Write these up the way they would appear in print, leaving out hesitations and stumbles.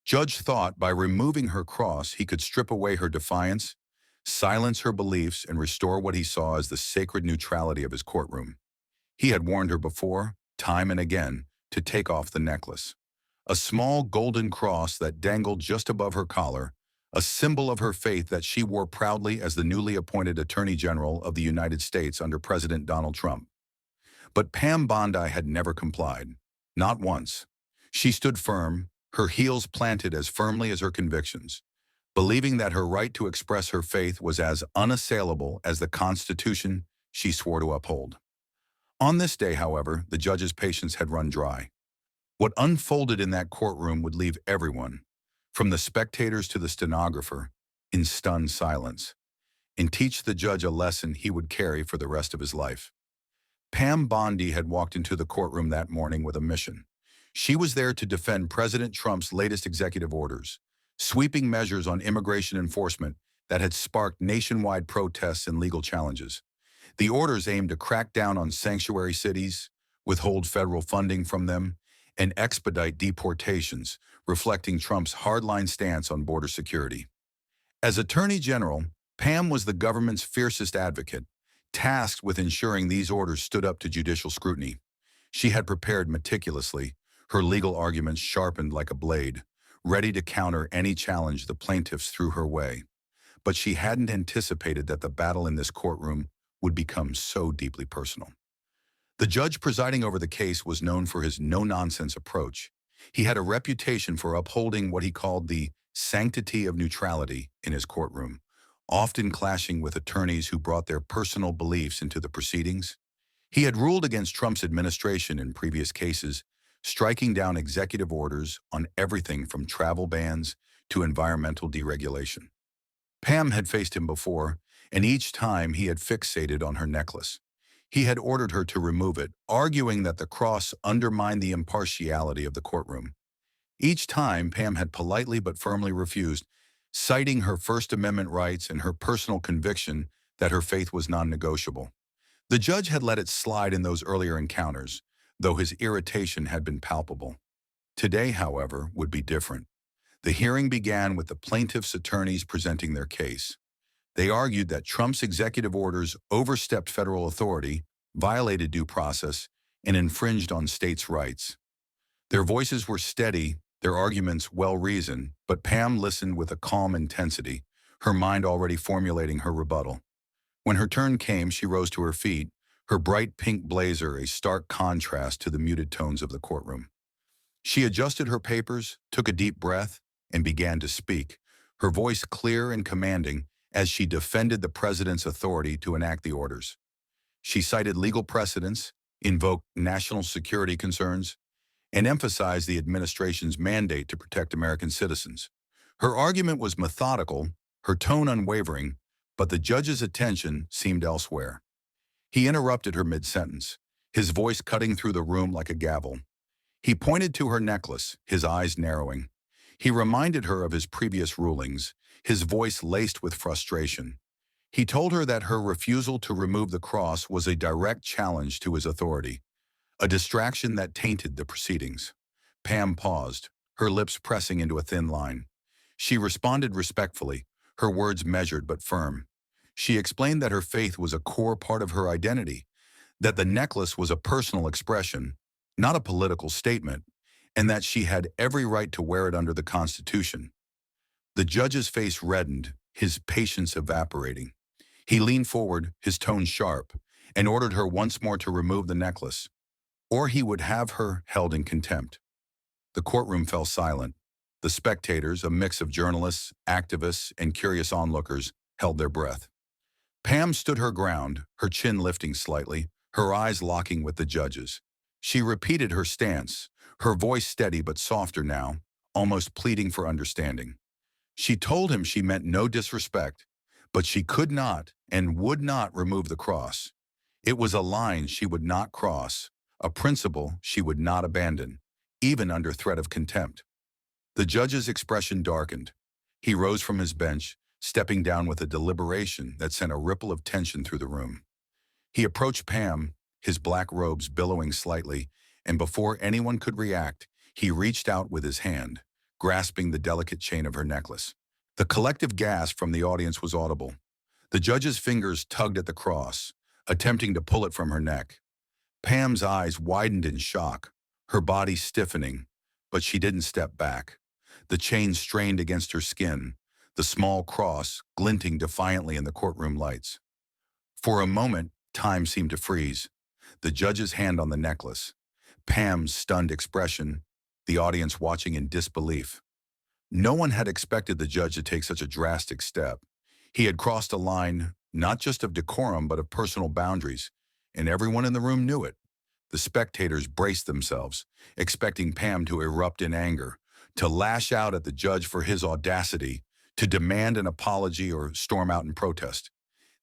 Judge thought by removing her cross he could strip away her defiance, silence her beliefs, and restore what he saw as the sacred neutrality of his courtroom. He had warned her before, time and again, to take off the necklace. A small golden cross that dangled just above her collar, a symbol of her faith that she wore proudly as the newly appointed Attorney General of the United States under President Donald Trump. But Pam Bondi had never complied. Not once. She stood firm, her heels planted as firmly as her convictions, believing that her right to express her faith was as unassailable as the Constitution she swore to uphold. On this day, however, the judge's patience had run dry. What unfolded in that courtroom would leave everyone, from the spectators to the stenographer, in stunned silence, and teach the judge a lesson he would carry for the rest of his life. Pam Bondi had walked into the courtroom that morning with a mission. She was there to defend President Trump's latest executive orders, sweeping measures on immigration enforcement that had sparked nationwide protests and legal challenges. The orders aimed to crack down on sanctuary cities, withhold federal funding from them, and expedite deportations, reflecting Trump's hardline stance on border security. As Attorney General, Pam was the government's fiercest advocate, tasked with ensuring these orders stood up to judicial scrutiny. She had prepared meticulously, her legal arguments sharpened like a blade, ready to counter any challenge the plaintiffs threw her way. But she hadn't anticipated that the battle in this courtroom would become so deeply personal. The judge presiding over the case was known for his no-nonsense approach. He had a reputation for upholding what he called the sanctity of neutrality in his courtroom, often clashing with attorneys who brought their personal beliefs into the proceedings. He had ruled against Trump's administration in previous cases, striking down executive orders on everything from travel bans to environmental deregulation. Pam had faced him before, and each time he had fixated on her necklace. He had ordered her to remove it, arguing that the cross undermined the impartiality of the courtroom. Each time, Pam had politely but firmly refused, citing her First Amendment rights and her personal conviction that her faith was non-negotiable. The judge had let it slide in those earlier encounters, though his irritation had been palpable. Today, however, would be different. The hearing began with the plaintiff's attorneys presenting their case. They argued that Trump's executive orders overstepped federal authority, violated due process, and infringed on states' rights. Their voices were steady, their arguments well-reasoned, but Pam listened with a calm intensity, her mind already formulating her rebuttal. When her turn came, she rose to her feet, her bright pink blazer a stark contrast to the muted tones of the courtroom. She adjusted her papers, took a deep breath, and began to speak, her voice clear and commanding as she defended the president's authority to enact the orders. She cited legal precedents, invoked national security concerns, and emphasized the administration's mandate to protect American citizens. Her argument was methodical, her tone unwavering, but the judge's attention seemed elsewhere. He interrupted her mid-sentence, his voice cutting through the room like a gavel. He pointed to her necklace, his eyes narrowing. He reminded her of his previous rulings, his voice laced with frustration. He told her that her refusal to remove the cross was a direct challenge to his authority, a distraction that tainted the proceedings. Pam paused, her lips pressing into a thin line. She responded respectfully, her words measured but firm. She explained that her faith was a core part of her identity, that the necklace was a personal expression, not a political statement, and that she had every right to wear it under the Constitution. The judge's face reddened, his patience evaporating. He leaned forward, his tone sharp, and ordered her once more to remove the necklace, or he would have her held in contempt. The courtroom fell silent. The spectators, a mix of journalists, activists, and curious onlookers, held their breath. Pam stood her ground, her chin lifting slightly, her eyes locking with the judge's. She repeated her stance, her voice steady but softer now, almost pleading for understanding. She told him she meant no disrespect, but she could not and would not remove the cross. It was a line she would not cross, a principle she would not abandon, even under threat of contempt. The judge's expression darkened. He rose from his bench, stepping down with a deliberation that sent a ripple of tension through the room. He approached Pam, his black robes billowing slightly, and before anyone could react, he reached out with his hand, grasping the delicate chain of her necklace. The collective gasp from the audience was audible. The judge's fingers tugged at the cross, attempting to pull it from her neck. Pam's eyes widened in shock, her body stiffening, but she didn't step back. The chain strained against her skin, the small cross glinting defiantly in the courtroom lights. For a moment, time seemed to freeze. The judge's hand on the necklace, Pam's stunned expression, the audience watching in disbelief. No one had expected the judge to take such a drastic step. He had crossed a line, not just of decorum, but of personal boundaries, and everyone in the room knew it. The spectators braced themselves, expecting Pam to erupt in anger, to lash out at the judge for his audacity, to demand an apology or storm out in protest.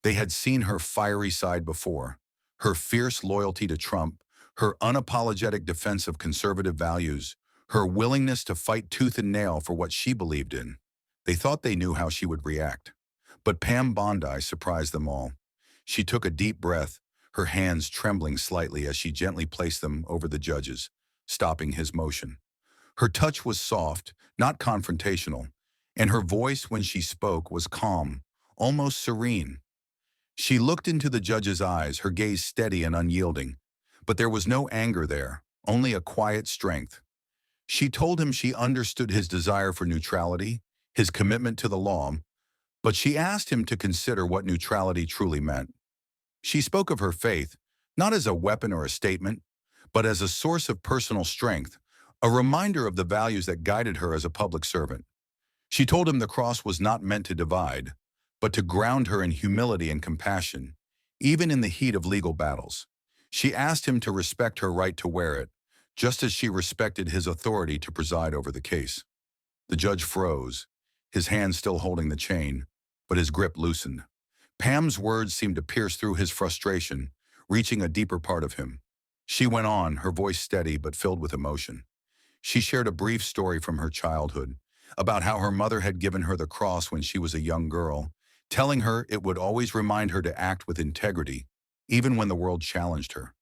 They had seen her fiery side before, her fierce loyalty to Trump, her unapologetic defense of conservative values, her willingness to fight tooth and nail for what she believed in. They thought they knew how she would react. But Pam Bondi surprised them all. She took a deep breath, her hands trembling slightly as she gently placed them over the judge's, stopping his motion. Her touch was soft, not confrontational, and her voice when she spoke was calm, almost serene. She looked into the judge's eyes, her gaze steady and unyielding. But there was no anger there, only a quiet strength. She told him she understood his desire for neutrality, his commitment to the law, but she asked him to consider what neutrality truly meant. She spoke of her faith, not as a weapon or a statement, but as a source of personal strength, a reminder of the values that guided her as a public servant. She told him the cross was not meant to divide, but to ground her in humility and compassion, even in the heat of legal battles. She asked him to respect her right to wear it, just as she respected his authority to preside over the case. The judge froze, his hand still holding the chain, but his grip loosened. Pam's words seemed to pierce through his frustration, reaching a deeper part of him. She went on, her voice steady but filled with emotion. She shared a brief story from her childhood, about how her mother had given her the cross when she was a young girl, telling her it would always remind her to act with integrity, even when the world challenged her.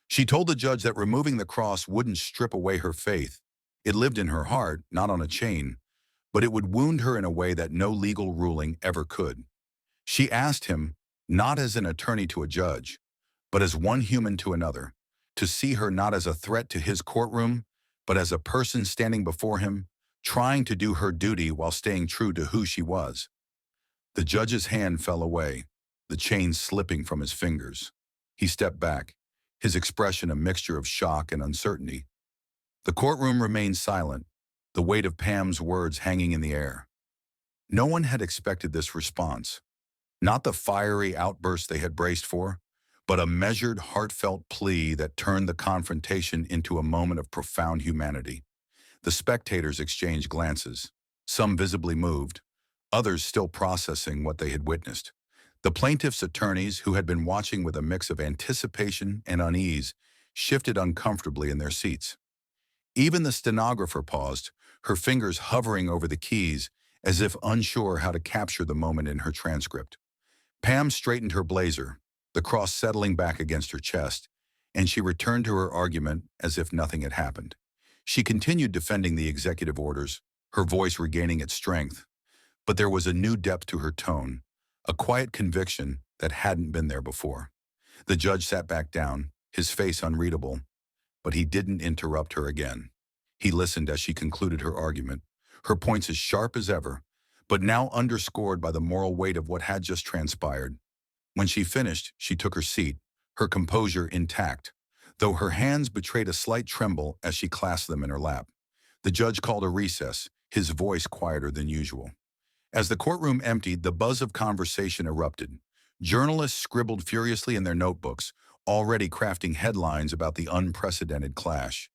She told the judge that removing the cross wouldn't strip away her faith. It lived in her heart, not on a chain, but it would wound her in a way that no legal ruling ever could. She asked him, not as an attorney to a judge, but as one human to another, to see her not as a threat to his courtroom, but as a person standing before him, trying to do her duty while staying true to who she was. The judge's hand fell away, the chain slipping from his fingers. He stepped back, his expression a mixture of shock and uncertainty. The courtroom remained silent, the weight of Pam's words hanging in the air. No one had expected this response. Not the fiery outburst they had braced for, but a measured, heartfelt plea that turned the confrontation into a moment of profound humanity. The spectators exchanged glances, some visibly moved, others still processing what they had witnessed. The plaintiff's attorneys, who had been watching with a mix of anticipation and unease, shifted uncomfortably in their seats. Even the stenographer paused, her fingers hovering over the keys as if unsure how to capture the moment in her transcript. Pam straightened her blazer, the cross settling back against her chest, and she returned to her argument as if nothing had happened. She continued defending the executive orders, her voice regaining its strength, but there was a new depth to her tone, a quiet conviction that hadn't been there before. The judge sat back down, his face unreadable, but he didn't interrupt her again. He listened as she concluded her argument, her points as sharp as ever, but now underscored by the moral weight of what had just transpired. When she finished, she took her seat, her composure intact, though her hands betrayed a slight tremble as she clasped them in her lap. The judge called a recess, his voice quieter than usual. As the courtroom emptied, the buzz of conversation erupted. Journalists scribbled furiously in their notebooks, already crafting headlines about the unprecedented clash.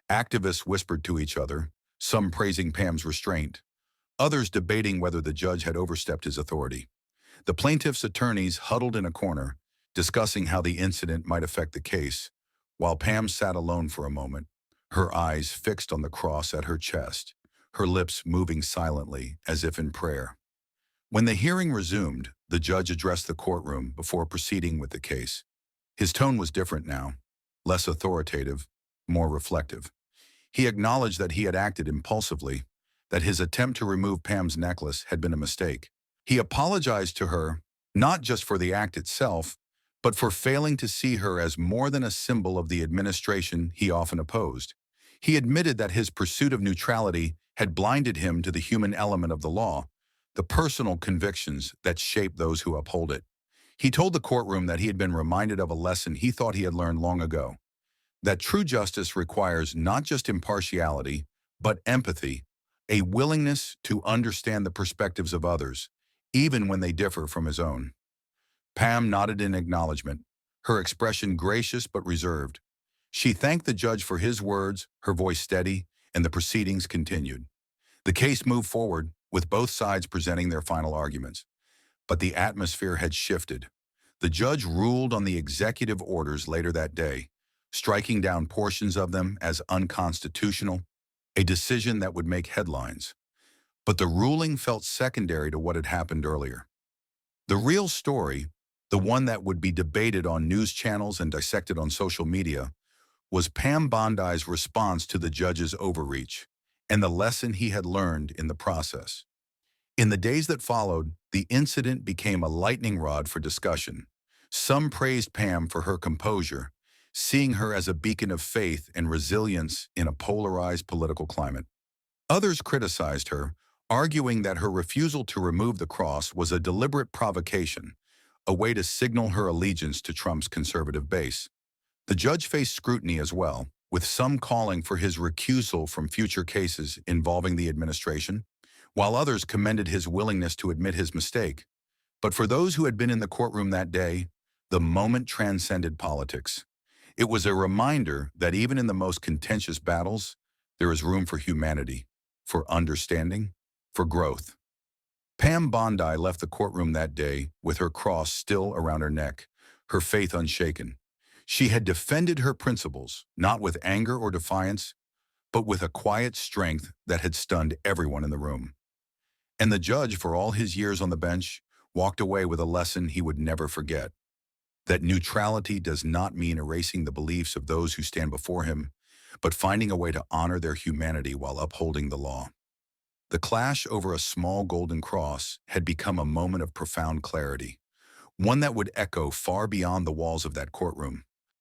Activists whispered to each other, some praising Pam's restraint, others debating whether the judge had overstepped his authority. The plaintiff's attorneys huddled in a corner, discussing how the incident might affect the case, while Pam sat alone for a moment, her eyes fixed on the cross at her chest, her lips moving silently as if in prayer. When the hearing resumed, the judge addressed the courtroom before proceeding with the case. His tone was different now, less authoritative, more reflective. He acknowledged that he had acted impulsively, that his attempt to remove Pam's necklace had been a mistake. He apologized to her, not just for the act itself, but for failing to see her as more than a symbol of the administration he often opposed. He admitted that his pursuit of neutrality had blinded him to the human element of the law, the personal convictions that shape those who uphold it. He told the courtroom that he had been reminded of a lesson he thought he had learned long ago, that true justice requires not just impartiality, but empathy, a willingness to understand the perspectives of others, even when they differ from his own. Pam nodded in acknowledgement, her expression gracious but reserved. She thanked the judge for his words, her voice steady, and the proceedings continued. The case moved forward, with both sides presenting their final arguments. But the atmosphere had shifted. The judge ruled on the executive orders later that day, striking down portions of them as unconstitutional, a decision that would make headlines. But the ruling felt secondary to what had happened earlier. The real story, the one that would be debated on news channels and dissected on social media, was Pam Bondi's response to the judge's overreach and the lesson he had learned in the process. In the days that followed, the incident became a lightning rod for discussion. Some praised Pam for her composure, seeing her as a beacon of faith and resilience in a polarized political climate. Others criticized her, arguing that her refusal to remove the cross was a deliberate provocation, a way to signal her allegiance to Trump's conservative base. The judge faced scrutiny as well, with some calling for his recusal from future cases involving the administration, while others commended his willingness to admit his mistake. But for those who had been in the courtroom that day, the moment transcended politics. It was a reminder that even in the most contentious battles, there is room for humanity, for understanding, for growth. Pam Bondi left the courtroom that day with her cross still around her neck, her faith unshaken. She had defended her principles, not with anger or defiance, but with a quiet strength that had stunned everyone in the room. And the judge, for all his years on the bench, walked away with a lesson he would never forget: that neutrality does not mean erasing the beliefs of those who stand before him, but finding a way to honor their humanity while upholding the law. The clash over a small golden cross had become a moment of profound clarity, one that would echo far beyond the walls of that courtroom.